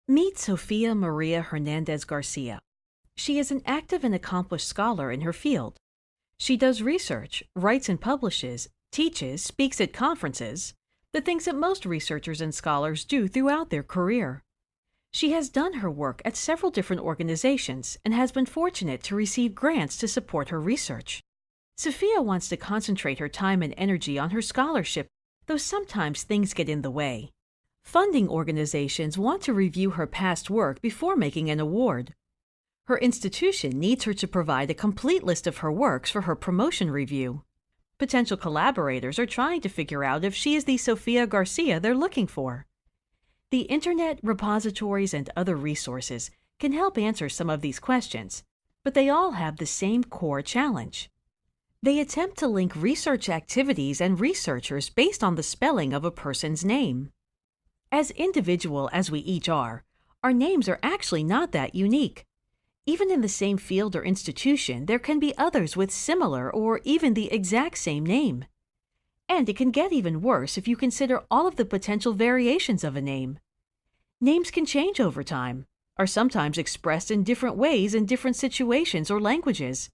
Meet Sofia Maria Hernandez Garcia. She is an active and accomplished scholar in her field. She does research, writes and publishes, teaches, speaks at conferences, the things that most researchers and scholars do throughout their career. She has done her work at several different organizations and has been fortunate to receive grants to support her research. Sophia wants to concentrate her time and energy on her scholarship, though sometimes things get in the way. Funding organizations want to review her past work before making an award. Her institution needs her to provide a complete list of her works for her promotion review. Potential collaborators are trying to figure out if she is the Sofia Garcia they're looking for. The internet, repositories, and other resources can help answer some of these questions, but they all have the same core challenge. They attempt to link research activities and researchers based on the spelling of a person's name. As individual as we each are, our names are actually not that unique. Even in the same field or institution, there can be others with similar or even the exact same name. And it can get even worse if you consider all of the potential variations of a name. Names can change over time, are sometimes expressed in different ways in different situations or languages.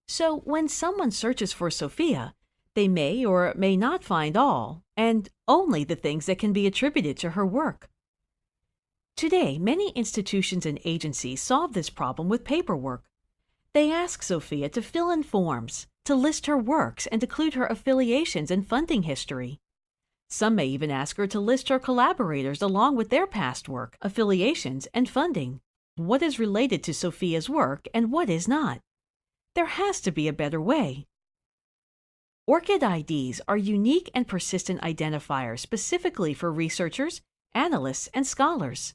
So when someone searches for Sophia, they may or may not find all, and only the things that can be attributed to her work. Today, many institutions and agencies solve this problem with paperwork. They ask Sophia to fill in forms, to list her works and include her affiliations and funding history. Some may even ask her to list her collaborators along with their past work, affiliations, and funding. What is related to Sophia's work and what is not? There has to be a better way. ORCID IDs are unique and persistent identifiers specifically for researchers, analysts, and scholars.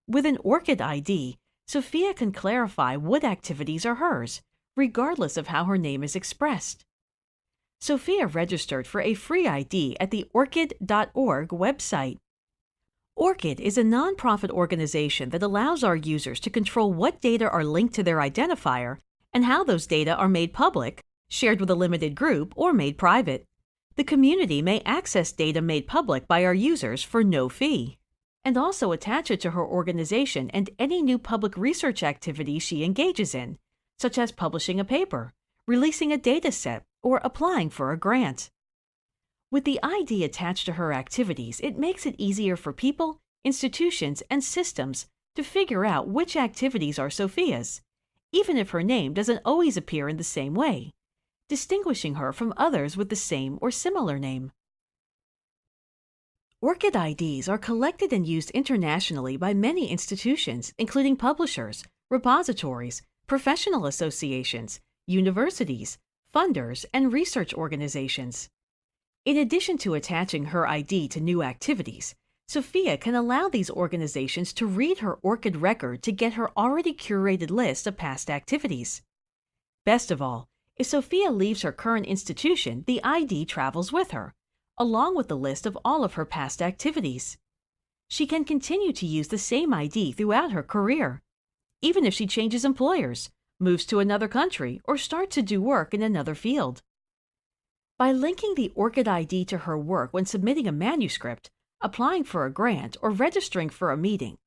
With an ORCID ID, Sophia can clarify what activities are hers, regardless of how her name is expressed. Sophia registered for a free ID at the ORCID.org website. ORCID is a nonprofit organization that allows our users to control what data are linked to their identifier and how those data are made public, shared with a limited group, or made private. The community may access data made public by our users for no fee, and also attach it to her organization and any new public research activities she engages in, such as publishing a paper, releasing a data set, or applying for a grant. With the ID attached to her activities, it makes it easier for people, institutions, and systems to figure out which activities are Sophia's, even if her name doesn't always appear in the same way, distinguishing her from others with the same or similar name. ORCID IDs are collected and used internationally by many institutions, including publishers, repositories, professional associations, universities, funders, and research organizations. In addition to attaching her ID to new activities, Sophia can allow these organizations to read her ORCID record to get her already curated list of past activities. Best of all, if Sophia leaves her current institution, the ID travels with her, along with the list of all of her past activities. She can continue to use the same ID throughout her career, even if she changes employers, moves to another country, or starts to do work in another field. By linking the ORCID ID to her work when submitting a manuscript, applying for a grant, or registering for a meeting,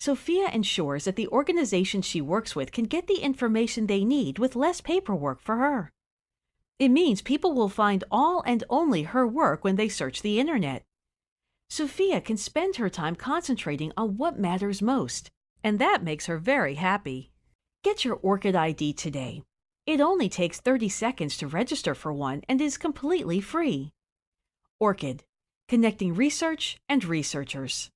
Sophia ensures that the organization she works with can get the information they need with less paperwork for her. It means people will find all and only her work when they search the internet. Sophia can spend her time concentrating on what matters most, and that makes her very happy. Get your ORCID ID today. It only takes 30 seconds to register for one and is completely free. ORCID, connecting research and researchers.